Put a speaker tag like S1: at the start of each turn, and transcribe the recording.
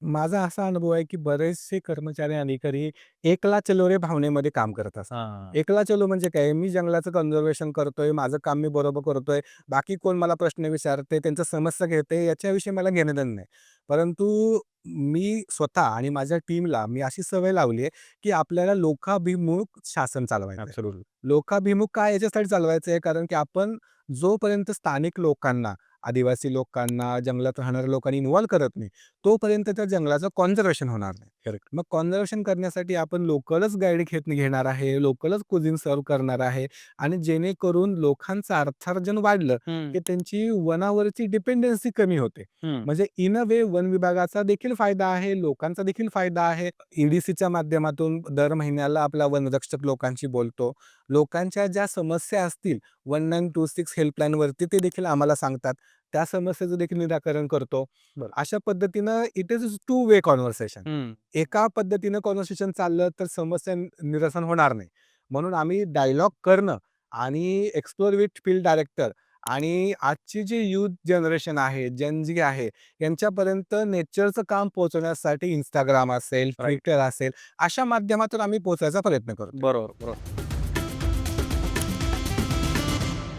S1: माझा असा अनुभव आहे, की बरेचसे कर्मचारी आणि अधिकारी एकला चलो रे भावनेमध्ये काम करत असतात.
S2: हां.
S1: एकला चलो म्हणजे काय? मी जंगलाचं कन्झर्वेशन करतोय, माझं काम मी बरोबर करतोय. बाकी कोण मला प्रश्न विचारते, त्यांच्या समस्या घेते, याच्याविषयी मला घेणं-देणं नाही. परंतु मी स्वतः आणि माझ्या टीमला मी अशी सवय लावली आहे, की आपल्याला लोकाभिमुख शासन चालवायचं आहे.
S2: ॲब्सोल्यूटली.
S1: लोकाभिमुख काय याच्यासाठी चालवायचं आहे, कारण की आपण जोपर्यंत स्थानिक लोकांना, आदिवासी लोकांना, जंगलात राहणाऱ्या लोकांनी इन्व्हॉल्व करत नाही, तोपर्यंत त्या जंगलाचं कॉन्झर्वेशन होणार नाही.
S2: करेक्ट.
S1: मग कॉन्झर्वेशन करण्यासाठी आपण लोकलच गाईड घेणार आहे, लोकलच कुझिन सर्व्ह करणार आहे आणि जेणेकरून लोकांचं अर्थार्जन वाढलं,
S2: हं,
S1: की त्यांची वनावरची डिपेंडन्सी कमी होते.
S2: हं.
S1: म्हणजे इन अ वे वन विभागाचा देखील फायदा आहे, लोकांचा देखील फायदा आहे. ई माध्यमातून दर महिन्याला आपला वनरक्षक लोकांशी बोलतो. लोकांच्या ज्या समस्या असतील 1926 हेल्पलाईनवरती ते देखील आम्हाला सांगतात. त्या समस्येचं देखील निराकरण करतो.
S2: बरं.
S1: अशा पद्धतीनं it is two way conversation.
S2: हं.
S1: एका पद्धतीनं कन्व्हर्सेशन चाललं तर समस्या निरसन होणार नाही. म्हणून आम्ही डायलॉग करणं आणि एक्सप्लोर विथ फील्ड डायरेक्टर आणि आजची जी यूथ जनरेशन आहे, जेन झी आहे, यांच्यापर्यंत नेचरचं काम पोहोचवण्यासाठी Instagram असेल,
S2: राइट.
S1: Twitter असेल, अशा माध्यमातून आम्ही पोहोचायचा प्रयत्न करतोय.
S2: बरोबर, बरोबर.